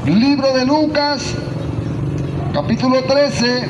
Libro de Lucas, capítulo 13.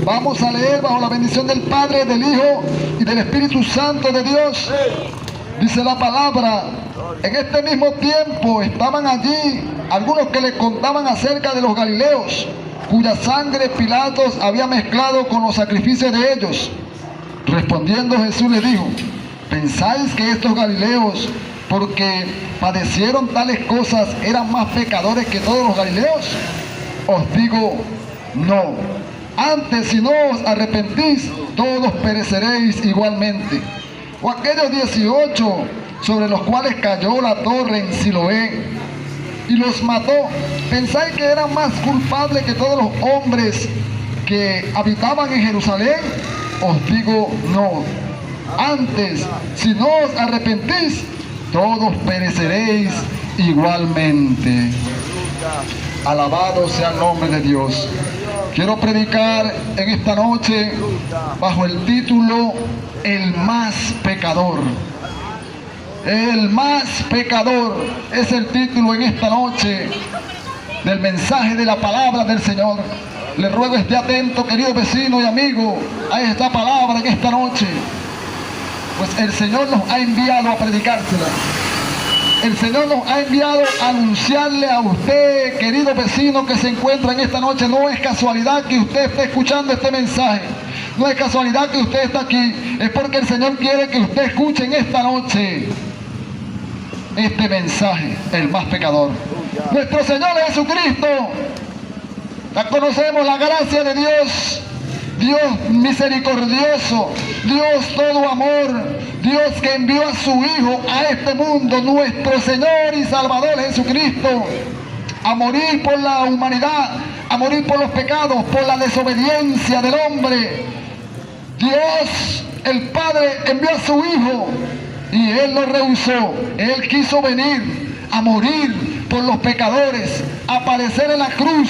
Vamos a leer bajo la bendición del Padre, del Hijo y del Espíritu Santo de Dios. Dice la palabra: en este mismo tiempo estaban allí algunos que le contaban acerca de los galileos, cuya sangre Pilatos había mezclado con los sacrificios de ellos. Respondiendo Jesús les dijo: ¿pensáis que estos galileos, porque padecieron tales cosas, eran más pecadores que todos los galileos? Os digo, no. Antes, si no os arrepentís, todos pereceréis igualmente. O aquellos 18 sobre los cuales cayó la torre en Siloé y los mató, ¿pensáis que eran más culpables que todos los hombres que habitaban en Jerusalén? Os digo, no. Antes, si no os arrepentís, todos pereceréis igualmente. Alabado sea el nombre de Dios. Quiero predicar en esta noche bajo el título El más pecador. El más pecador es el título en esta noche del mensaje de la palabra del Señor. Le ruego esté atento, querido vecino y amigo, a esta palabra en esta noche, pues el Señor nos ha enviado a predicársela. El Señor nos ha enviado a anunciarle a usted, querido vecino que se encuentra en esta noche. No es casualidad que usted esté escuchando este mensaje. No es casualidad que usted está aquí. Es porque el Señor quiere que usted escuche en esta noche este mensaje, el más pecador. Nuestro Señor Jesucristo. Ya conocemos la gracia de Dios. Dios misericordioso, Dios todo amor, Dios que envió a su Hijo a este mundo, nuestro Señor y Salvador Jesucristo, a morir por la humanidad, a morir por los pecados, por la desobediencia del hombre. Dios, el Padre, envió a su Hijo y Él lo rehusó. Él quiso venir a morir por los pecadores, a padecer en la cruz,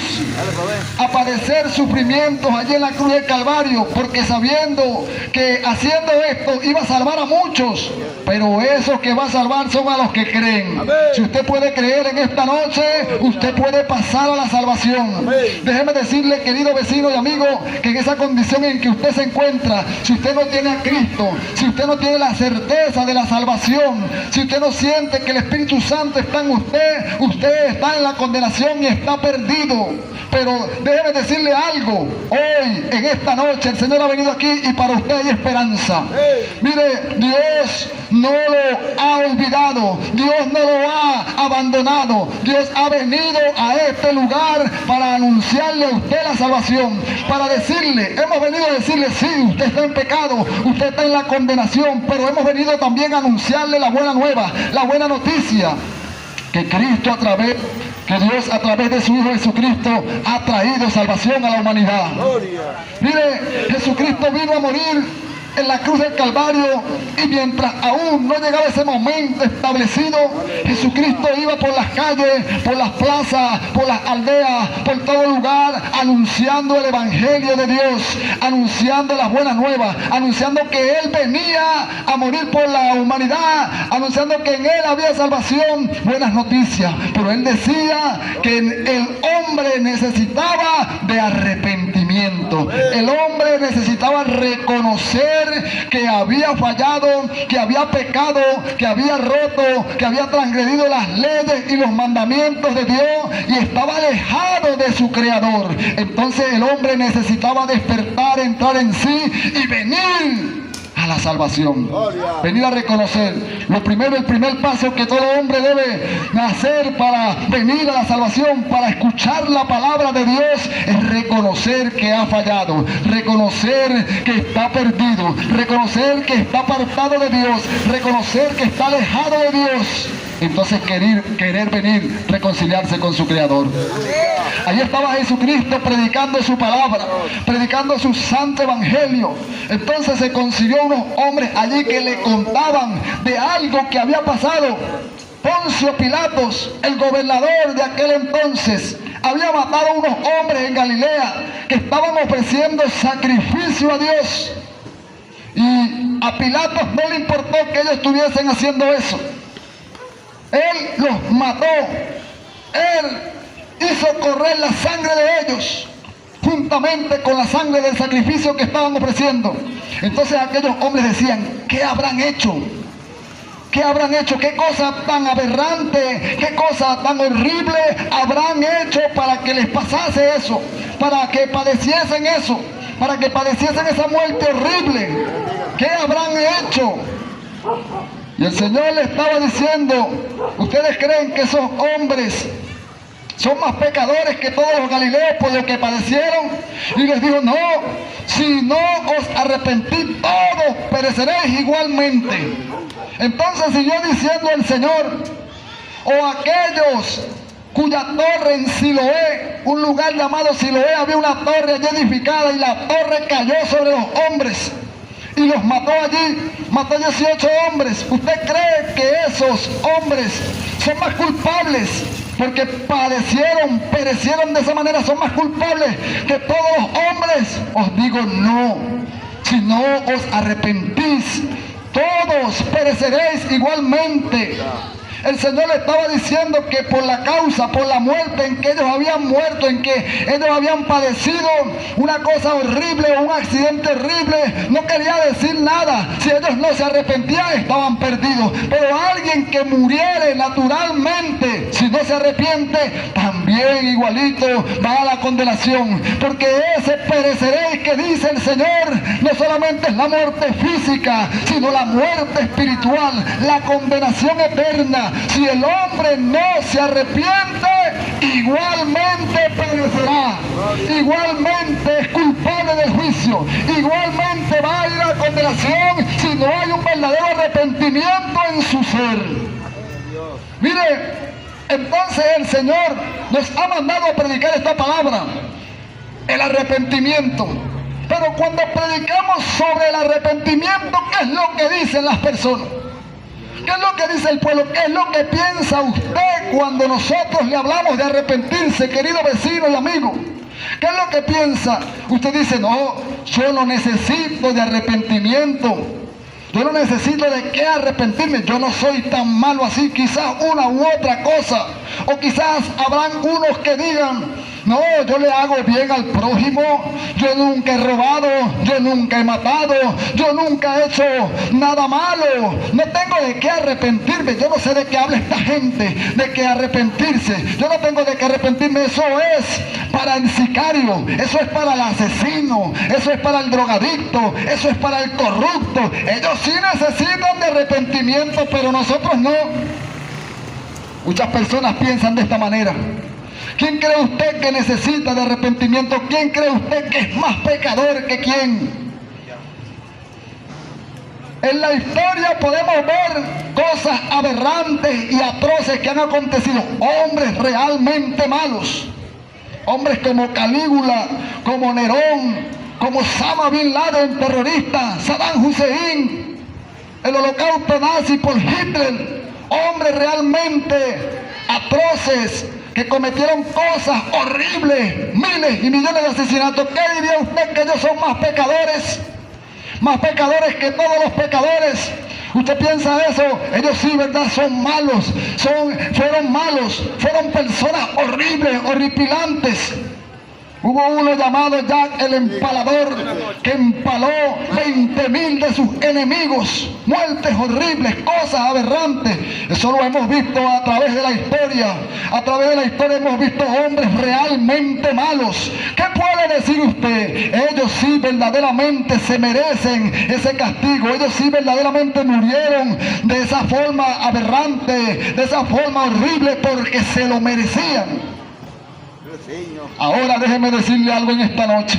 a padecer sufrimientos allí en la cruz del Calvario, porque sabiendo que haciendo esto iba a salvar a muchos, pero esos que va a salvar son a los que creen. Amén. Si usted puede creer en esta noche, usted puede pasar a la salvación. Amén. Déjeme decirle, querido vecino y amigo, que en esa condición en que usted se encuentra, si usted no tiene a Cristo, si usted no tiene la certeza de la salvación, si usted no siente que el Espíritu Santo está en usted, usted está en la condenación y está perdido. Pero déjeme decirle algo: hoy, en esta noche, el Señor ha venido aquí y para usted hay esperanza. Mire, Dios no lo ha olvidado, Dios no lo ha abandonado. Dios ha venido a este lugar para anunciarle a usted la salvación, para decirle, hemos venido a decirle: sí, usted está en pecado, usted está en la condenación, pero hemos venido también a anunciarle la buena nueva, la buena noticia, que Cristo que Dios a través de su Hijo Jesucristo ha traído salvación a la humanidad. Gloria. Mire, Jesucristo vino a morir en la cruz del Calvario, y mientras aún no llegaba ese momento establecido, Jesucristo iba por las calles, por las plazas, por las aldeas, por todo lugar, anunciando el Evangelio de Dios, anunciando las buenas nuevas, anunciando que Él venía a morir por la humanidad, anunciando que en Él había salvación, buenas noticias. Pero Él decía que el hombre necesitaba de arrepentimiento. El hombre necesitaba reconocer que había fallado, que había pecado, que había roto, que había transgredido las leyes y los mandamientos de Dios y estaba alejado de su Creador. Entonces el hombre necesitaba despertar, entrar en sí y venir a la salvación, venir a reconocer. El primer paso que todo hombre debe hacer para venir a la salvación, para escuchar la palabra de Dios, es reconocer que ha fallado, reconocer que está perdido, reconocer que está apartado de Dios, reconocer que está alejado de Dios. Entonces querer venir, reconciliarse con su Creador. Allí estaba Jesucristo predicando su palabra, predicando su santo evangelio. Entonces se consiguió unos hombres allí que le contaban de algo que había pasado. Poncio Pilatos, el gobernador de aquel entonces, había matado a unos hombres en Galilea que estaban ofreciendo sacrificio a Dios. Y a Pilatos no le importó que ellos estuviesen haciendo eso. Él los mató. hizo correr la sangre de ellos, juntamente con la sangre del sacrificio que estaban ofreciendo. Entonces aquellos hombres decían, ¿qué habrán hecho? ¿Qué habrán hecho? ¿Qué cosa tan aberrante, qué cosa tan horrible habrán hecho para que les pasase eso? Para que padeciesen eso, para que padeciesen esa muerte horrible. ¿Qué habrán hecho? Y el Señor le estaba diciendo, ¿ustedes creen que esos hombres son más pecadores que todos los galileos por lo que padecieron? Y les dijo, no, si no os arrepentís todos pereceréis igualmente. Entonces siguió diciendo el Señor, o aquellos cuya torre en Siloé, un lugar llamado Siloé, había una torre allí edificada y la torre cayó sobre los hombres y los mató allí, mató 18 hombres. ¿Usted cree que esos hombres son más culpables porque padecieron, perecieron de esa manera, son más culpables que todos los hombres? Os digo no, si no os arrepentís, todos pereceréis igualmente. El Señor le estaba diciendo que por la causa, por la muerte en que ellos habían muerto, en que ellos habían padecido una cosa horrible, un accidente horrible, no quería decir nada. Si ellos no se arrepentían, estaban perdidos. Pero alguien que muriere naturalmente, si no se arrepiente, también igualito va a la condenación. Porque ese pereceréis que dice el Señor, no solamente es la muerte física, sino la muerte espiritual, la condenación eterna. Si el hombre no se arrepiente, igualmente perecerá, igualmente es culpable del juicio, igualmente va a ir a la condenación si no hay un verdadero arrepentimiento en su ser. Mire, entonces el Señor nos ha mandado a predicar esta palabra, el arrepentimiento. Pero cuando predicamos sobre el arrepentimiento, ¿qué es lo que dicen las personas? ¿Qué es lo que dice el pueblo? ¿Qué es lo que piensa usted cuando nosotros le hablamos de arrepentirse, querido vecino y amigo? ¿Qué es lo que piensa? Usted dice, no, yo no necesito de arrepentimiento. Yo no necesito de qué arrepentirme. Yo no soy tan malo así. Quizás una u otra cosa. O quizás habrán unos que digan, no, yo le hago bien al prójimo, yo nunca he robado, yo nunca he matado, yo nunca he hecho nada malo, no tengo de qué arrepentirme. Yo no sé de qué habla esta gente, de qué arrepentirse. Yo no tengo de qué arrepentirme. Eso es para el sicario, eso es para el asesino, eso es para el drogadicto, eso es para el corrupto. Ellos sí necesitan de arrepentimiento, pero nosotros no. Muchas personas piensan de esta manera. ¿Quién cree usted que necesita de arrepentimiento? ¿Quién cree usted que es más pecador que quién? En la historia podemos ver cosas aberrantes y atroces que han acontecido. Hombres realmente malos. Hombres como Calígula, como Nerón, como Osama Bin Laden, terrorista, Saddam Hussein, el holocausto nazi por Hitler. Hombres realmente atroces que cometieron cosas horribles, miles y millones de asesinatos. ¿Qué diría usted que ellos son más pecadores? Más pecadores que todos los pecadores. ¿Usted piensa eso? Ellos sí, ¿verdad? Son malos, fueron malos, fueron personas horribles, horripilantes. Hubo uno llamado Jack el Empalador que empaló 20.000 de sus enemigos. Muertes horribles, cosas aberrantes. Eso lo hemos visto a través de la historia. A través de la historia hemos visto hombres realmente malos. ¿Qué puede decir usted? Ellos sí verdaderamente se merecen ese castigo. Ellos sí verdaderamente murieron de esa forma aberrante, de esa forma horrible, porque se lo merecían. Ahora déjeme decirle algo en esta noche.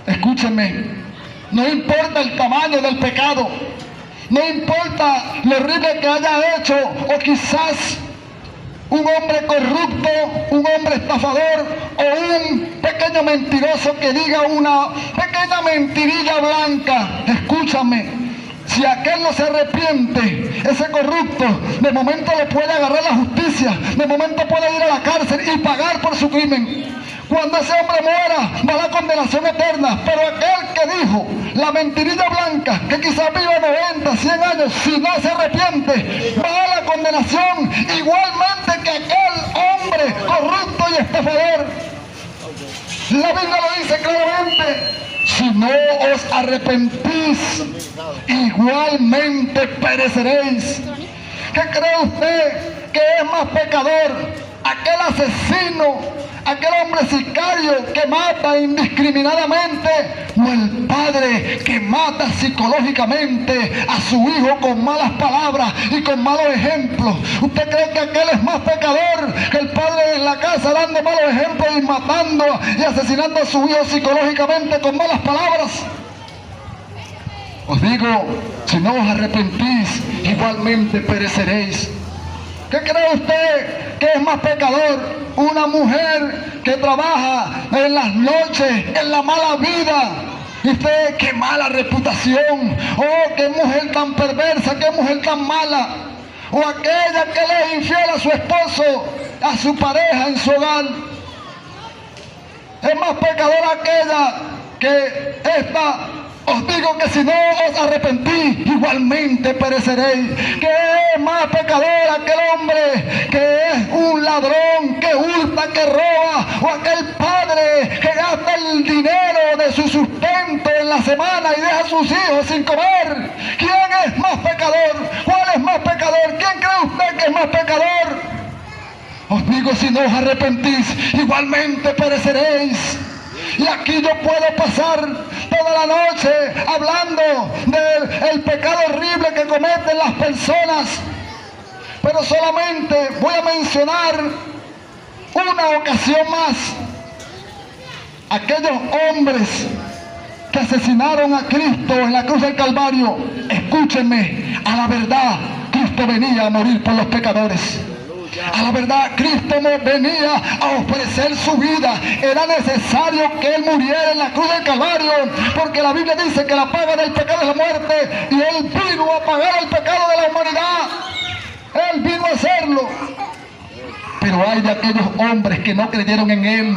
Escúcheme. No importa el tamaño del pecado, no importa lo horrible que haya hecho, o quizás un hombre corrupto, un hombre estafador o un pequeño mentiroso que diga una pequeña mentirilla blanca. Escúchame. Si aquel no se arrepiente, ese corrupto, de momento le puede agarrar la justicia, de momento puede ir a la cárcel y pagar por su crimen. Cuando ese hombre muera, va a la condenación eterna. Pero aquel que dijo la mentirilla blanca, que quizás viva 90, 100 años, si no se arrepiente, va a la condenación igualmente que La Biblia lo dice claramente: si no os arrepentís, igualmente pereceréis. ¿Qué cree usted que es más pecador? Aquel asesino, aquel hombre sicario que mata indiscriminadamente, o el padre que mata psicológicamente a su hijo con malas palabras y con malos ejemplos. ¿Usted cree que aquel es más pecador que el padre en la casa dando malos ejemplos y matando y asesinando a su hijo psicológicamente con malas palabras? Os digo, si no os arrepentís, igualmente pereceréis. ¿Qué cree usted que es más pecador? Una mujer que trabaja en las noches, en la mala vida. Y usted, qué mala reputación. Oh, qué mujer tan perversa, qué mujer tan mala. O aquella que le es infiel a su esposo, a su pareja en su hogar. Es más pecador aquella que esta. Os digo que si no os arrepentís, igualmente pereceréis. Que es más pecador aquel hombre que es un ladrón, que hurta, que roba, o aquel padre que gasta el dinero de su sustento en la semana y deja a sus hijos sin comer. ¿Quién es más pecador? ¿Cuál es más pecador? ¿Quién cree usted que es más pecador? Os digo, si no os arrepentís, igualmente pereceréis. Y aquí yo puedo pasar toda la noche hablando del pecado horrible que cometen las personas, pero solamente voy a mencionar una ocasión más. Aquellos hombres que asesinaron a Cristo en la cruz del Calvario. Escúchenme, a la verdad, Cristo venía a morir por los pecadores. A la verdad, Cristo no venía a ofrecer su vida. Era necesario que Él muriera en la cruz del Calvario, porque la Biblia dice que la paga del pecado es la muerte, y Él vino a pagar el pecado de la humanidad. Él vino a hacerlo. Pero hay de aquellos hombres que no creyeron en Él.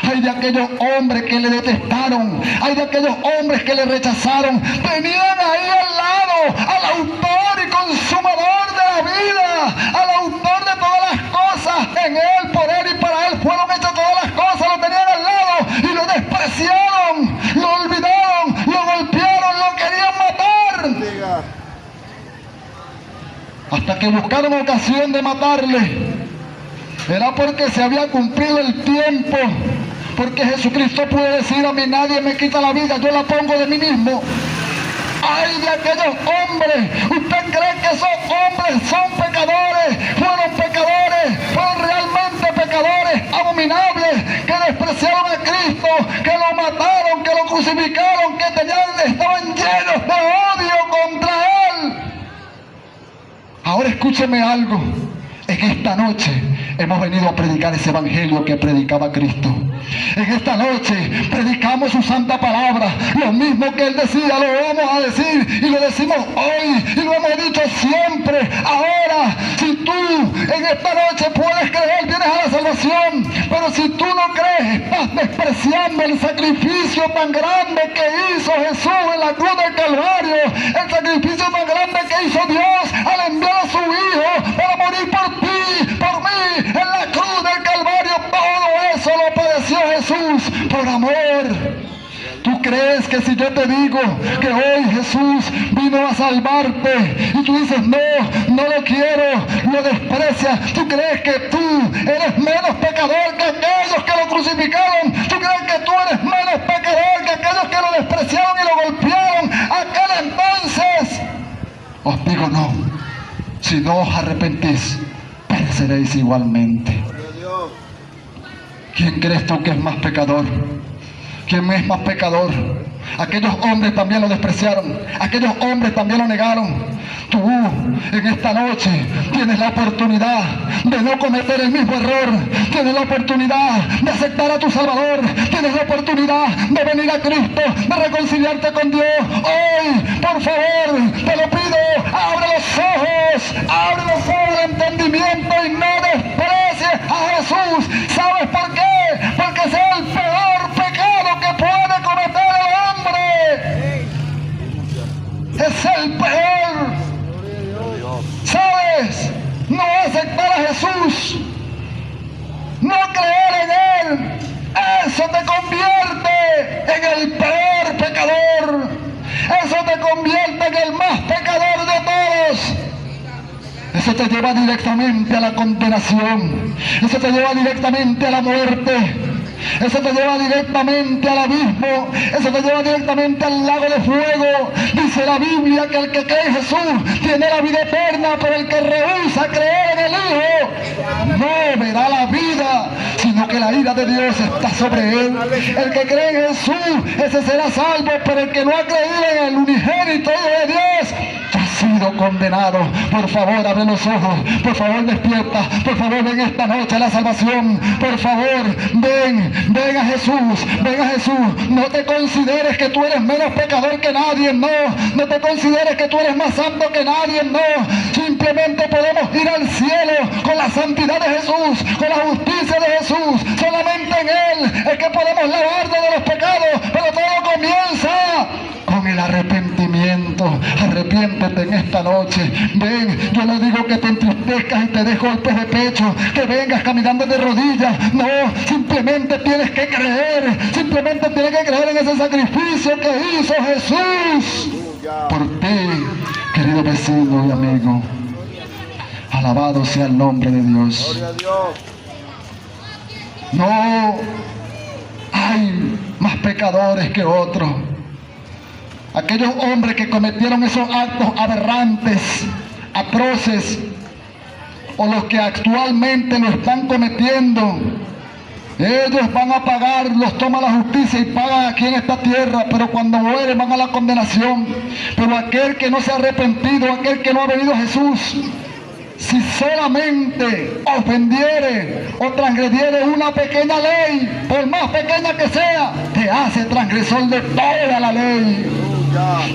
Hay de aquellos hombres que le detestaron. Hay de aquellos hombres que le rechazaron. Tenían ahí al lado al autor y consumador de la vida, al autor de todas las cosas. En Él, por Él y para Él fueron hechas todas las cosas. Lo tenían al lado y lo despreciaron, lo olvidaron, lo golpearon, lo querían matar. Hasta que buscaron ocasión de matarle. Era porque se había cumplido el tiempo, porque Jesucristo puede decir: a mí nadie me quita la vida, yo la pongo de mí mismo. ¡Ay de aquellos hombres! ¿Usted cree que esos hombres son pecadores? Fueron realmente pecadores abominables, que despreciaron a Cristo, que lo mataron, que lo crucificaron, que estaban llenos de odio contra Él. Ahora escúcheme algo. En esta noche hemos venido a predicar ese evangelio que predicaba Cristo. En esta noche predicamos su santa palabra. Lo mismo que Él decía, lo vamos a decir, y lo decimos hoy, y lo hemos dicho siempre. Ahora, si tú en esta noche puedes creer, vienes a la salvación. Pero si tú no crees, estás despreciando el sacrificio tan grande que hizo Jesús en la cruz del Calvario. El sacrificio tan grande que hizo Dios al enviar a su Hijo para morir por ti, por mí, en la cruz del Calvario. Todo eso lo padeció Jesús por amor. ¿Tú crees que si yo te digo que hoy Jesús vino a salvarte y tú dices no, no lo quiero, lo desprecias? ¿Tú crees que tú eres menos pecador que aquellos que lo crucificaron? ¿Tú crees que tú eres menos pecador que aquellos que lo despreciaron y lo golpearon aquel entonces? Os digo no. Si no os arrepentís, pereceréis igualmente. ¿Quién crees tú que es más pecador? ¿Quién es más pecador? Aquellos hombres también lo despreciaron. Aquellos hombres también lo negaron. Tú en esta noche tienes la oportunidad de no cometer el mismo error. Tienes la oportunidad de aceptar a tu Salvador. Tienes la oportunidad de venir a Cristo, de reconciliarte con Dios. Hoy, por favor, te lo pido, abre los ojos del entendimiento y no desprecies a Jesús. ¿Sabes por qué? Porque ese es el peor pecado que puede cometer el hombre. Es el peor. ¿Sabes? No aceptar a Jesús, no creer en Él, eso te convierte eso te lleva directamente a la condenación, eso te lleva directamente a la muerte, eso te lleva directamente al abismo, eso te lleva directamente al lago de fuego. Dice la Biblia que el que cree en Jesús tiene la vida eterna, pero el que rehúsa creer en el Hijo no verá la vida, sino que la ira de Dios está sobre él. El que cree en Jesús, ese será salvo, pero el que no ha creído en el unigénito Hijo de Dios ya ha sido condenado. Por favor, abre los ojos, por favor, despierta, por favor, ven esta noche a la salvación, por favor, ven a Jesús, ven a Jesús. No te consideres que tú eres menos pecador que nadie, no te consideres que tú eres más santo que nadie, no. Simplemente podemos ir al cielo con la santidad de Jesús, con la justicia de Jesús. Solamente en Él es que podemos lavarnos de los pecados, pero todo comienza con el arrepentimiento. Arrepiéntete en esta noche. Ven, yo no digo que te entristezcas y te des golpes de pecho, que vengas caminando de rodillas. No, simplemente tienes que creer. Simplemente tienes que creer en ese sacrificio que hizo Jesús por ti, querido vecino y amigo. Alabado sea el nombre de Dios. No hay más pecadores que otros. Aquellos hombres que cometieron esos actos aberrantes, atroces, o los que actualmente lo están cometiendo, ellos van a pagar, los toma la justicia y pagan aquí en esta tierra, pero cuando mueren van a la condenación. Pero aquel que no se ha arrepentido, aquel que no ha venido a Jesús, si solamente ofendiere o transgrediere una pequeña ley, por más pequeña que sea, te hace transgresor de toda la ley.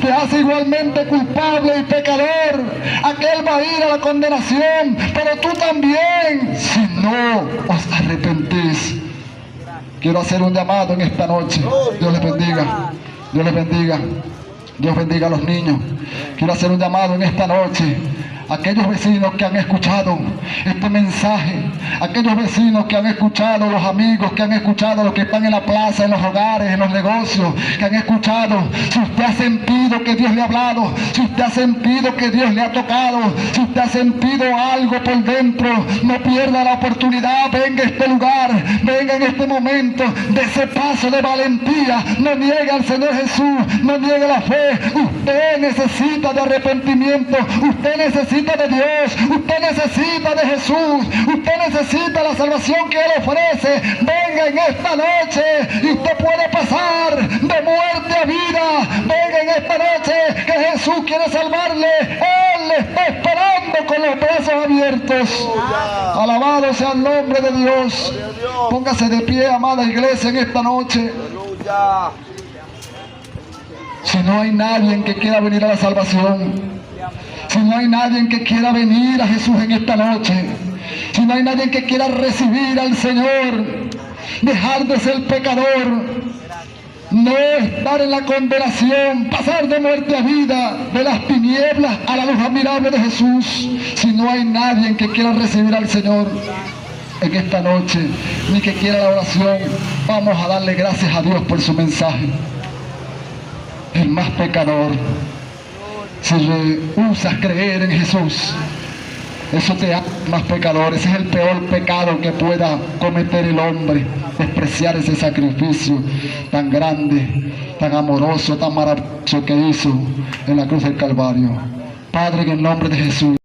Te hace igualmente culpable y pecador. Aquel va a ir a la condenación, pero tú también, si no os arrepentís. Quiero hacer un llamado en esta noche. Dios les bendiga. Dios les bendiga. Dios bendiga a los niños. Quiero hacer un llamado en esta noche. Aquellos vecinos que han escuchado este mensaje, aquellos vecinos que han escuchado, los amigos que han escuchado, los que están en la plaza, en los hogares, en los negocios, que han escuchado. Si usted ha sentido que Dios le ha hablado, si usted ha sentido que Dios le ha tocado, si usted ha sentido algo por dentro, no pierda la oportunidad. Venga a este lugar, venga en este momento, de ese paso de valentía. No niegue al Señor Jesús, no niegue la fe. Usted necesita de arrepentimiento, usted necesita de Dios, usted necesita de Jesús, usted necesita la salvación que Él ofrece. Venga en esta noche y usted puede pasar de muerte a vida. Venga en esta noche que Jesús quiere salvarle. Él le está esperando con los brazos abiertos. Alabado sea el nombre de Dios. Póngase de pie, amada iglesia, en esta noche. Si no hay nadie que quiera venir a la salvación, si no hay nadie que quiera venir a Jesús en esta noche, si no hay nadie que quiera recibir al Señor, dejar de ser pecador, no estar en la condenación, pasar de muerte a vida, de las tinieblas a la luz admirable de Jesús, si no hay nadie que quiera recibir al Señor en esta noche, ni que quiera la oración, vamos a darle gracias a Dios por su mensaje. El más pecador, si rehusas creer en Jesús, eso te hace más pecador. Ese es el peor pecado que pueda cometer el hombre, despreciar ese sacrificio tan grande, tan amoroso, tan maravilloso que hizo en la cruz del Calvario. Padre, en el nombre de Jesús.